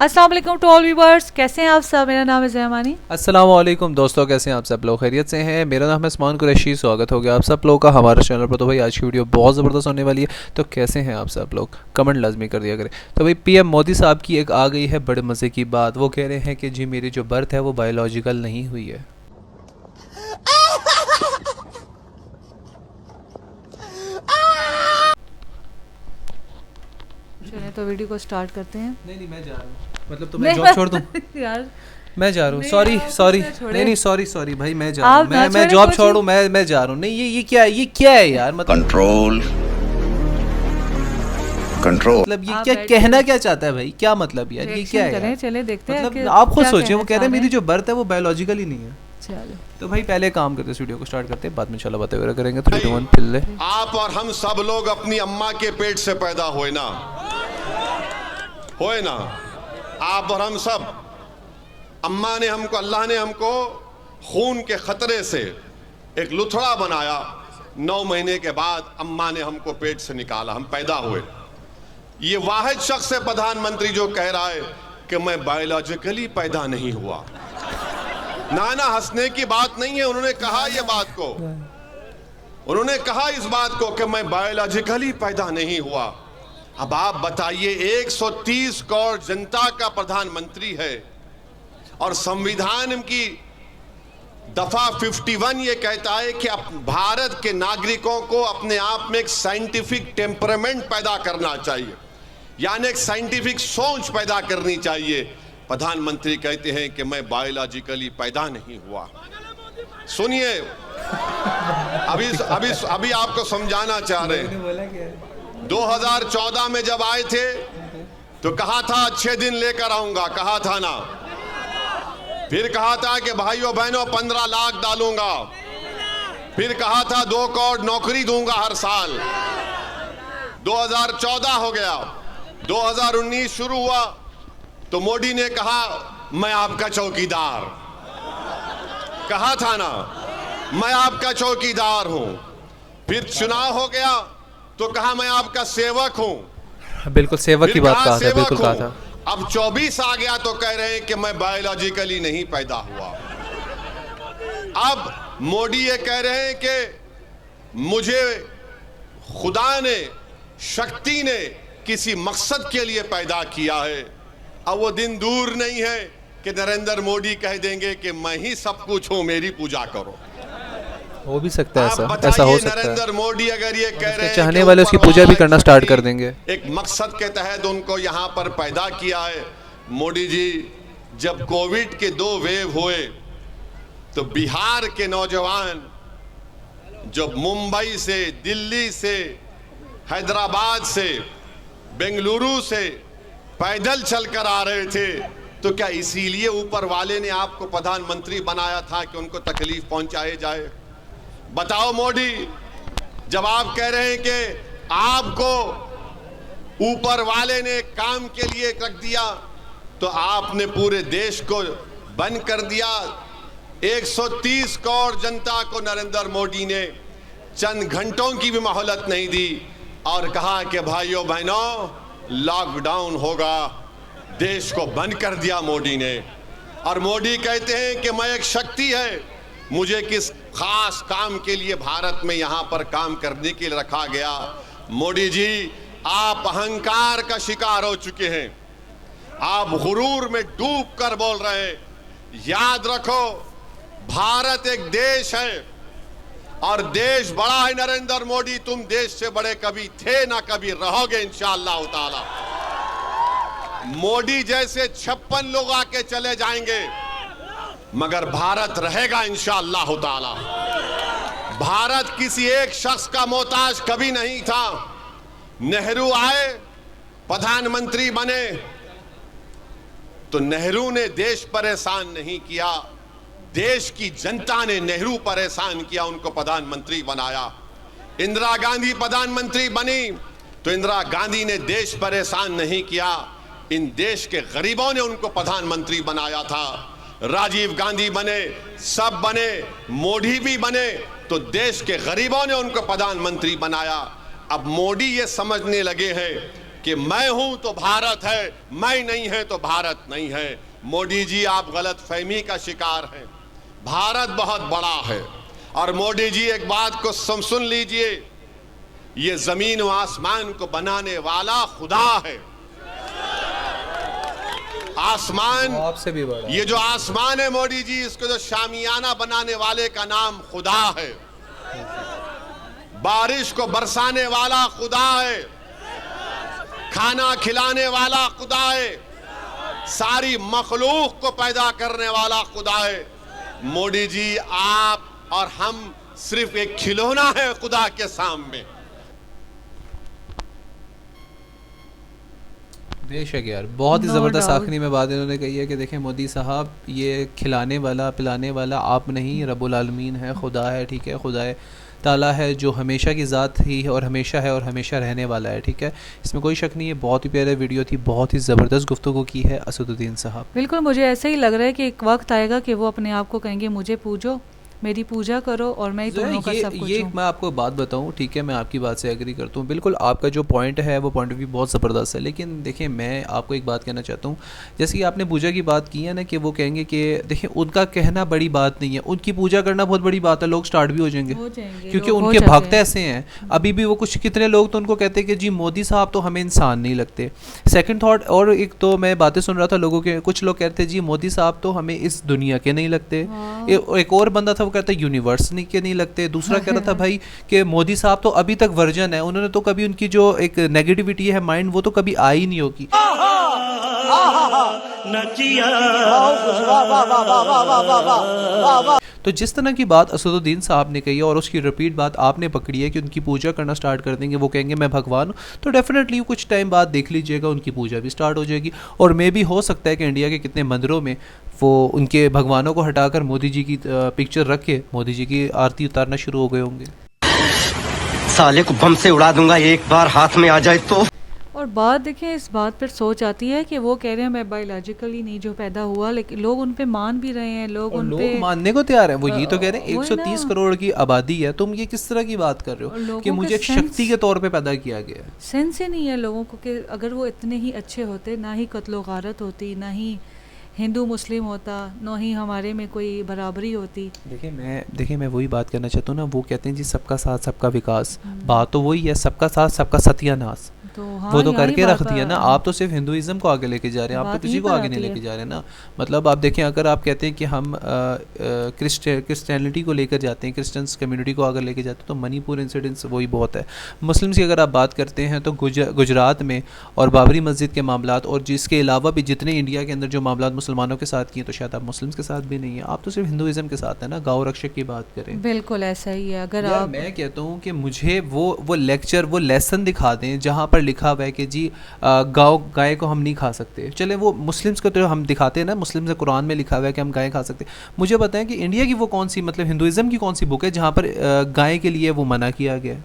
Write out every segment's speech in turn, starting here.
अस्सलाम वालेकुम to all viewers, कैसे हैं आप सब। मेरा नाम है ज़ैमानी। अस्सलाम वालेकुम दोस्तों, कैसे हैं आप सब लोग? खैरियत से हैं? मेरा नाम है उस्मान कुरैशी। स्वागत हो गया आप सब लोगों का हमारे चैनल पर। तो भाई आज की वीडियो बहुत ज़बरदस्त होने वाली है। तो कैसे हैं आप सब लोग? कमेंट लाजमी कर दिया करें। तो भाई पीएम मोदी साहब की एक आ गई है बड़े मज़े की बात। वो कह रहे हैं कि जी मेरी जो बर्थ है वो बायोलॉजिकल नहीं हुई है। चलिए तो वीडियो को स्टार्ट करते हैं। नहीं मैं जा रहा हूँ, मतलब तो मैं जॉब छोड़ दूँ? यार मैं जा रहा हूँ, नहीं, सॉरी आप सॉरी मुझे छोड़े। नहीं सॉरी भाई मैं जा रहा हूँ। आप ना मैं छोड़े, जॉब कुछ छोड़ूँ? मैं जा रहा हूँ। नहीं ये क्या है यार? मतलब कंट्रोल कंट्रोल मतलब ये आप क्या बैठिए। कहना क्या चाहता है भाई? क्या मतलब यार? ये रिएक्शन क्या है करें, यार? चले देखते हैं मतलब कि आप खुद क्या सोचिए, वो कहना कह रहे हैं चाह मेरी रहे जो बर्थ है वो बायोलॉजिकल ही नहीं है। चलो तो भाई पहले काम करते, इस वीडियो को स्टार्ट करते हैं, बाद में इंशाल्लाह बातें वगैरह करेंगे। 3 2 1 पिल्ले। आप और हम सब लोग अपनी अम्मा के पेट से पैदा होए ना, आप और हम सब। अम्मा ने हमको, अल्लाह ने हमको खून के खतरे से एक लुथड़ा बनाया। 9 महीने के बाद अम्मा ने हमको पेट से निकाला, हम पैदा हुए। ये वाहिद शख्स है प्रधानमंत्री जो कह रहा है कि मैं बायोलॉजिकली पैदा नहीं हुआ। ना हंसने की बात नहीं है। उन्होंने कहा ये बात को, उन्होंने कहा इस बात को कि मैं बायोलॉजिकली पैदा नहीं हुआ। अब आप बताइए, 130 करोड़ जनता का प्रधानमंत्री है और संविधान की दफा 51 ये कहता है कि भारत के नागरिकों को अपने आप में एक साइंटिफिक टेम्परामेंट पैदा करना चाहिए, यानी एक साइंटिफिक सोच पैदा करनी चाहिए। प्रधानमंत्री कहते हैं कि मैं बायोलॉजिकली पैदा नहीं हुआ। सुनिए, अभी आपको समझाना चाह रहे हैं। 2014 में जब आए थे तो कहा था अच्छे दिन लेकर आऊंगा, कहा था ना। फिर कहा था कि भाइयों बहनों 15 लाख डालूंगा। फिर कहा था 2 करोड़ नौकरी दूंगा हर साल। 2014 हो गया, 2019 शुरू हुआ तो मोदी ने कहा मैं आपका चौकीदार। कहा था ना, मैं आपका चौकीदार हूं। फिर चुनाव हो गया तो कहा मैं आपका सेवक हूं। बिल्कुल सेवक की बात कहा था, बिल्कुल कहा था। अब 24 आ गया तो कह रहे हैं कि मैं बायोलॉजिकली नहीं पैदा हुआ। अब मोदी ये कह रहे हैं कि मुझे खुदा ने, शक्ति ने किसी मकसद के लिए पैदा किया है। अब वो दिन दूर नहीं है कि नरेंद्र मोदी कह देंगे कि मैं ही सब कुछ हूं, मेरी पूजा करो। हो भी सकता है ऐसा हो सकता है। नरेंद्र मोदी अगर ये कह रहे हैं, चाहने वाले उसकी पूजा भी करना स्टार्ट कर देंगे। एक मकसद के तहत उनको यहाँ पर पैदा किया है। मोदी जी, जब कोविड के 2 वेव हुए तो बिहार के नौजवान जो मुंबई से, दिल्ली से, हैदराबाद से, बेंगलुरु से पैदल चलकर आ रहे थे, तो क्या इसीलिए ऊपर वाले ने आपको प्रधानमंत्री बनाया था कि उनको तकलीफ पहुंचाए जाए? बताओ मोदी, जब आप कह रहे हैं कि आपको ऊपर वाले ने काम के लिए रख दिया, तो आपने पूरे देश को बंद कर दिया। 130 करोड़ जनता को नरेंद्र मोदी ने चंद घंटों की भी मोहलत नहीं दी और कहा कि भाइयों बहनों लॉकडाउन होगा। देश को बंद कर दिया मोदी ने। और मोदी कहते हैं कि मैं एक शक्ति है, मुझे किस खास काम के लिए भारत में यहाँ पर काम करने के लिए रखा गया। मोदी जी, आप अहंकार का शिकार हो चुके हैं, आप गुरूर में डूब कर बोल रहे हैं। याद रखो, भारत एक देश है और देश बड़ा है। नरेंद्र मोदी, तुम देश से बड़े कभी थे ना कभी रहोगे इंशाअल्लाह ताला। मोदी जैसे 56 लोग आके चले जाएंगे मगर भारत रहेगा इंशाअल्लाह ताला। भारत किसी एक शख्स का मोहताज कभी नहीं था। नेहरू आए, प्रधानमंत्री बने तो नेहरू ने देश परेशान नहीं किया, देश की जनता ने नेहरू परेशान किया, उनको प्रधानमंत्री बनाया। इंदिरा गांधी प्रधानमंत्री बनी तो इंदिरा गांधी ने देश परेशान नहीं किया, इन देश के गरीबों ने उनको प्रधानमंत्री बनाया था। राजीव गांधी बने, सब बने, मोदी भी बने तो देश के गरीबों ने उनको प्रधानमंत्री बनाया। अब मोदी ये समझने लगे हैं कि मैं हूं तो भारत है, मैं नहीं है तो भारत नहीं है। मोदी जी, आप गलत फहमी का शिकार हैं। भारत बहुत बड़ा है। और मोदी जी, एक बात को सुन लीजिए, ये जमीन व आसमान को बनाने वाला खुदा है। आसमान, आपसे भी बड़ा ये जो आसमान है मोदी जी, इसको जो शामियाना बनाने वाले का नाम खुदा है। बारिश को बरसाने वाला खुदा है, खाना खिलाने वाला खुदा है, सारी मखलूक को पैदा करने वाला खुदा है। मोदी जी, आप और हम सिर्फ एक खिलौना है खुदा के सामने। बेशक यार, बहुत ही No ज़बरदस्त doubt. आखिरी में बात इन्होंने कही है कि देखें मोदी साहब, ये खिलाने वाला पिलाने वाला आप नहीं, रब्बुल आलमीन है, खुदा है, ठीक है, खुदा ताला है जो हमेशा की ज़ात ही है और हमेशा रहने वाला है, ठीक है, इसमें कोई शक नहीं है। बहुत ही प्यारी वीडियो थी, बहुत ही ज़बरदस्त गुफ्तगू की है असदुद्दीन साहब। बिल्कुल, मुझे ऐसे ही लग रहा है कि एक वक्त आएगा कि वो अपने आप को कहेंगे मुझे पूजो, मेरी पूजा करो और मैं ही दोनों का सब कुछ ये हूँ। मैं आपको बात बताऊं, ठीक है, मैं आपकी बात से एग्री करता हूँ बिल्कुल। आपका जो पॉइंट है वो पॉइंट ऑफ व्यू बहुत ज़बरदस्त है, लेकिन देखिए मैं आपको एक बात कहना चाहता हूँ। जैसे कि आपने पूजा की बात की है ना, कि वो कहेंगे कि देखिए उनका कहना बड़ी बात नहीं है, उनकी पूजा करना बहुत बड़ी बात है, लोग स्टार्ट भी हो जाएंगे क्योंकि लोग हो उनके जाते भक्त हैं। ऐसे हैं। अभी भी वो कुछ कितने लोग तो उनको कहते हैं कि जी मोदी साहब तो हमें इंसान नहीं लगते। सेकंड थॉट, और एक तो मैं बातें सुन रहा था लोगों के, कुछ लोग कहते हैं जी मोदी साहब तो हमें इस दुनिया के नहीं लगते। हाँ। एक और बंदा था वो कहता है यूनिवर्स के नहीं लगते। दूसरा कह रहा था भाई कि मोदी साहब तो अभी तक वर्जन है, उन्होंने तो कभी उनकी जो एक नेगेटिविटी है माइंड वो तो कभी आई ही नहीं होगी। तो जिस तरह की बात असदुद्दीन साहब ने कही है और उसकी रिपीट बात आपने पकड़ी है कि उनकी पूजा करना स्टार्ट कर देंगे, वो कहेंगे मैं भगवान हूँ, तो डेफिनेटली कुछ टाइम बाद देख लीजिएगा उनकी पूजा भी स्टार्ट हो जाएगी। और मे भी हो सकता है कि इंडिया के कितने मंदिरों में वो उनके भगवानों को हटाकर मोदी जी की पिक्चर रख के मोदी जी की आरती उतारना शुरू हो गए होंगे। साले को बम से उड़ा दूंगा एक बार हाथ में आ जाए तो। और बात देखिए, इस बात पर सोच आती है कि वो कह रहे हैं मैं बायोलॉजिकली नहीं जो पैदा हुआ, लेकिन लोग उन पे मान भी रहे हैं, लोग और उन लोग पे मानने को तैयार हैं। वो ये तो कह रहे हैं वही 130 ना। करोड़ की आबादी है, तुम ये किस तरह की बात कर और रहे हो लोगों कि के मुझे एक sense- शक्ति के तौर पे पैदा किया गया है। सेंस ही नहीं है लोगों को कि अगर वो इतने ही अच्छे होते, ना ही कत्लो गारत होती, ना ही हिंदू मुस्लिम होता, ना ही हमारे में कोई बराबरी होती। देखिए मैं वही बात करना चाहता हूँ ना, वो कहते हैं जी सबका साथ सबका विकास, बात तो वही है, सबका साथ सबका सत्यानाश। तो हाँ, वो तो यहाँ ही करके बात रख दिया ना। आप तो सिर्फ हिंदुइज्म को आगे लेके जा रहे हैं, आप तो बात किसी यहीं को पर आगे नहीं आती लेके है। जा रहे ना। मतलब आप देखें, अगर आप कहते हैं कि हम क्रिश्चियनिटी को लेकर जाते हैं, क्रिश्चियंस कम्युनिटी को आगे लेके जाते हैं, तो मणिपुर इंसिडेंट्स वही बहुत है। मुस्लिम्स की अगर आप बात करते हैं तो गुजरात में और बाबरी मस्जिद के मामलात, और जिसके अलावा भी जितने इंडिया के अंदर जो मामलात मुसलमानों के साथ किए, तो शायद आप मुस्लिम्स के साथ भी नहीं है, आप तो सिर्फ हिंदुइज्म के साथ है ना। गाँव रक्षक की बात करें, बिल्कुल ऐसा ही है। अगर यार आप मैं कहता हूँ कि मुझे वो लेक्चर, वो लेसन दिखा दें जहाँ पर लिखा हुआ है कि जी गाय को हम नहीं खा सकते। चले वो मुस्लिम्स को तो हम दिखाते हैं ना, मुस्लिम से कुरान में लिखा हुआ है कि हम गाय खा सकते। मुझे बताएं कि इंडिया की वो कौन सी, मतलब हिंदुइज्म की कौन सी बुक है जहाँ पर गाय के लिए वो मना किया गया है।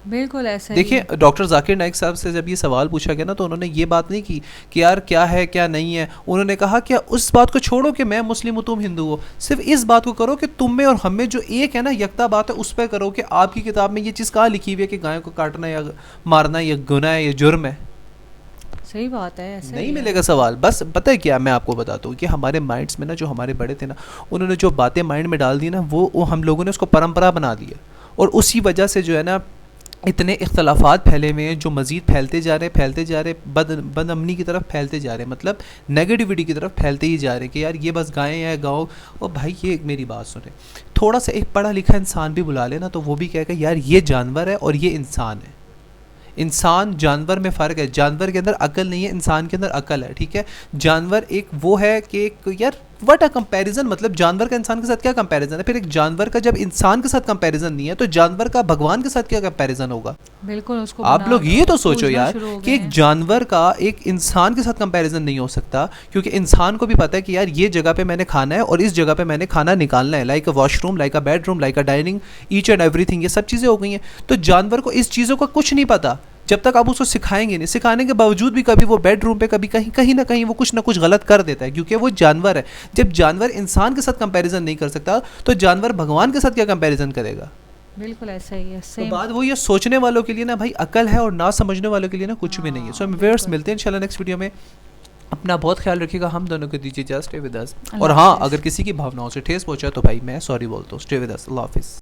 बिल्कुल ऐसा ही देखिए डॉक्टर जाकिर नाइक साहब से जब ये सवाल पूछा गया ना, तो उन्होंने ये बात नहीं की कि यार क्या है क्या नहीं है। उन्होंने कहा कि उस बात को छोड़ो कि मैं मुस्लिम हूँ तुम हिंदू हो, सिर्फ इस बात को करो कि तुम में और हम में जो एक है ना, यकता बात है, उस पर करो कि आपकी किताब में ये चीज़ कहाँ लिखी हुई है कि गायों को काटना या मारना या गुनाह है या जुर्म है। सही बात है, ऐसा नहीं ही है। मिलेगा सवाल। बस पता है क्या, मैं आपको बताता हूँ कि हमारे माइंड्स में ना, जो हमारे बड़े थे ना, उन्होंने जो बातें माइंड में डाल दी ना, वो हम लोगों ने उसको परंपरा बना दिया, और उसी वजह से जो है ना इतने इख्तलाफात फैले हुए हैं जो मज़ीद फैलते जा रहे, बदअमनी की तरफ फैलते जा रहे हैं, मतलब नेगेटिविटी की तरफ फैलते ही जा रहे हैं कि यार ये बस गायें हैं गाँव। और भाई ये मेरी बात सुने, थोड़ा सा एक पढ़ा लिखा इंसान भी बुला लेना तो वो भी कहेगा यार ये जानवर है और ये इंसान है। इंसान जानवर में फ़र्क है, जानवर के अंदर अकल नहीं है, इंसान के अंदर अकल है, ठीक है। जानवर एक वो है कि यार व्हाट अ कंपैरिजन, मतलब जानवर का इंसान के साथ क्या कंपैरिजन है। फिर एक जानवर का जब इंसान के साथ कंपैरिजन नहीं है, तो जानवर का भगवान के साथ क्या कंपैरिजन होगा। बिल्कुल उसको आप लोग ये तो सोचो पूछना यार शुरू हो कि गए एक हैं। जानवर का एक इंसान के साथ कंपैरिजन नहीं हो सकता, क्योंकि इंसान को भी पता है कि यार ये जगह पे मैंने खाना है और इस जगह पे मैंने खाना निकालना है, like a washroom, like a bedroom, like a dining, each and everything, ये सब चीज़ें हो गई हैं। तो जानवर को इस चीज़ों का कुछ नहीं पता जब तक आप उसको सिखाएंगे नहीं। सिखाने के बावजूद भी कभी वो बेडरूम पे कभी कहीं ना कहीं वो कुछ ना कुछ गलत कर देता है, क्योंकि वो जानवर है। जब जानवर इंसान के साथ कंपैरिजन नहीं कर सकता, तो जानवर भगवान के साथ क्या कंपैरिजन करेगा। बिल्कुल ऐसा ही है, तो सेम। बात वो ये सोचने वालों के लिए ना भाई अकल है, और ना समझने वालों के लिए ना कुछ भी नहीं है। सो हम व्यूअर्स मिलते हैं इंशाल्लाह नेक्स्ट वीडियो में। अपना बहुत ख्याल रखिएगा, हम दोनों को दीजिए जस्ट स्टे विद अस। और हाँ, हाफिज़। अगर किसी की भावनाओं से ठेस पहुंचा तो भाई मैं सॉरी बोलता हूँ। स्टे विद अस, अल्लाह हाफिज़।